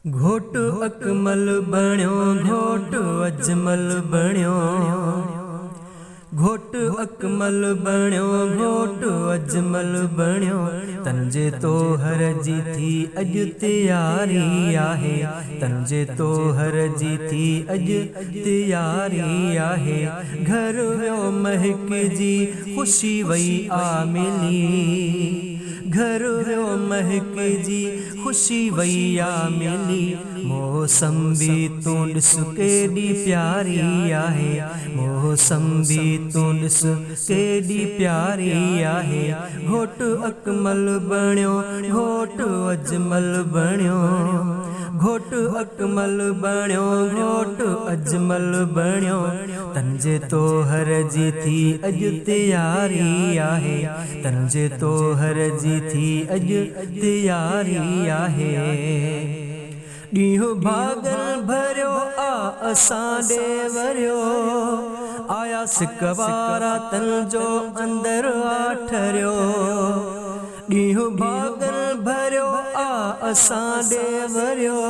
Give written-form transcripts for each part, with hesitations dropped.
घोट अकमल बण्यो घोट अजमल बण्यो घोट अकमल बण्यो घोट अजमल बण्यो तंजे तो हर जी थी अज तैयारी आहे तंजे तो हर जी थी अज तैयारी आहे घर वियो महक जी खुशी वई आ मिली घर वियो महक जी खुशी वई आ मिली मौसम भी तू ॾिस केॾी प्यारी आहे मौसम भी तू ॾिस केॾी प्यारी आहे घोट अकमल बण्यो घोट अजमल बण्यो घोट अकमल बण्यो घोट अजमल बण्यो तंजे तो हर जी थी अज तैयारी आहे तंजे तो हर जी थी अज तैयारी आहे ॾींहुं भागल भरियो आ असां ॾे वरियो आया सिकवारा तन जो अंदर आ ठरियो ॾींहुं भागल भरियो आ असां ॾे वरियो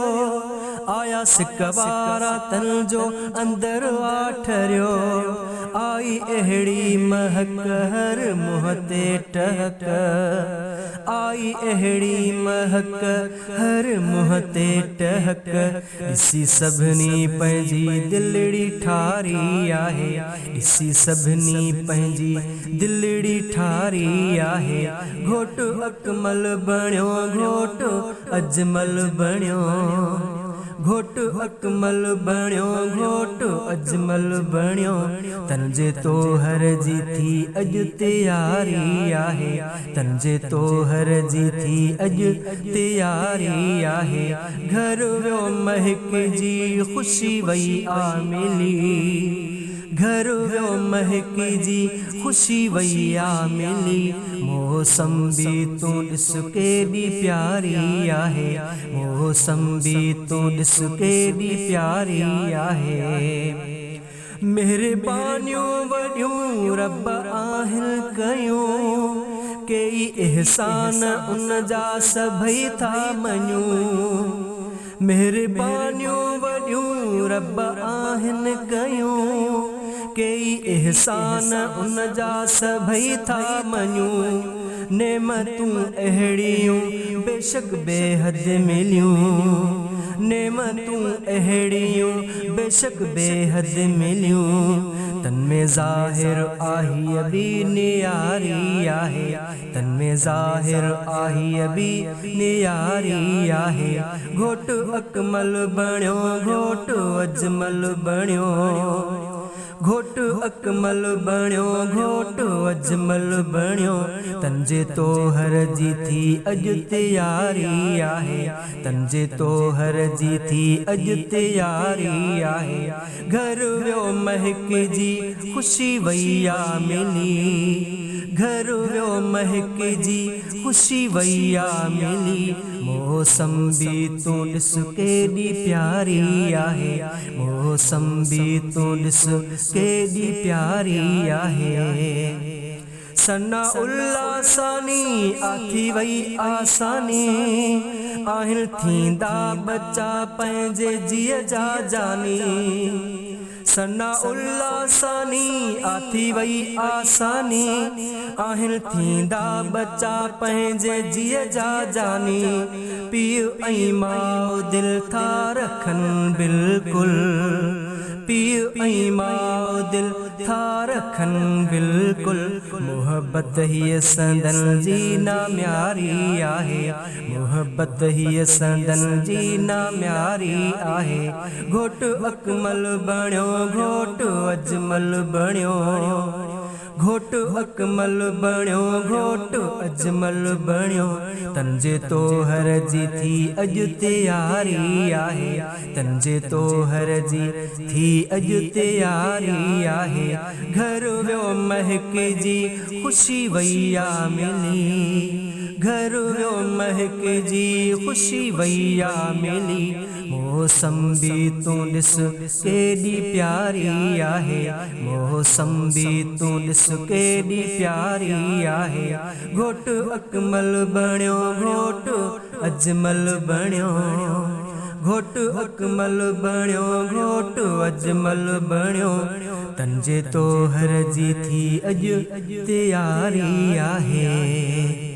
आया सिकवारा तन जो अंदर आ ठरियो आई अहिड़ी महक हर मुंहं ते टहक आई अहिड़ी महक हर मुंहं ते टहक ॾिसी सभिनी पंहिंजी दिलड़ी ठारी आहे ॾिसी सभिनी पंहिंजी दिलड़ी ठारी आहे घोट अकमल बण्यो घोट अजमल बण्यो घोट अकमल बण्यो घोट अजमल बण्यो तंजे तो हर जी थी अज तैयारी आहे तंजे तो हर जी थी अज तैयारी आहे घर वियो महक जी खुशी वई आ मिली घर वियो महक जी खुशी वई आ मिली मौसम भी तू ॾिस केॾी प्यारी आहे मौसम भी तू ॾिस केॾी प्यारी आहे मेहरबानियूं वॾियूं रब आहिनि कयूं कई एहसान उन जा सभई था मञूं मेहरबानियूं वॾियूं रब आहिनि कयूं कई एहसान उन जा सभई था मञूं नेमतूं अहिड़ियूं बेशक बेहद मिलियूं नेमतूं अहिड़ियूं बेशक बेहद मिलियूं तन में ज़ाहिर आही अबी नियारी आहे तन में ज़ाहिर आही अबी नियारी आहे घोट अकमल बण्यो घोट अजमल बण्यो घोट अकमल बण्यो घोट अजमल बण्यो तंजे तो हर जी थी अज तैयारी आहे तंजे तो हर जी थी अज तैयारी आहे घर वियो महक जी खुशी वई आ मिली घर वियो महक जी खुशी वई आ मिली मौसम भी तू ॾिस केॾी प्यारी आहे मौसम भी तू ॾिस केॾी प्यारी आहे सना उल्लासानी आथी वई आसानी आहिनि थींदा बच्चा पंहिंजे जीअ जा जानी सना उल्लासानी आथी वई आसानी आहिनि थींदा बच्चा पंहिंजे जीअ जा जानी पीउ ऐं माउ दिलि था रखनि बिल्कुलु पीउ ऐं माउ दिलि था रखनि बिल्कुलु मोहबत हीअ संदन जी नाम्यारी आहे मोहबत हीअ संदन जी नाम्यारी आहे घोट अकमल बण्यो घोट अजमल बण्यो घोट अकमल बण्यो घोट अजमल बण्यो तंजे तो हर जी थी अज तैयारी आहे तंजे तो हर जी थी अज तैयारी आहे घर वियो महक जी खुशी वई आ मिली घर वियो महक जी खुशी वई आ मिली मौसम भी तू ॾिस केॾी प्यारी आहे मौसम भी तू ॾिस केॾी प्यारी आहे घोट अकमल बण्यो घोट अजमल बण्यो घोट अकमल बणियो घोट अजमल बणियो तंजे तो हर जी थी अज तैयारी आहे।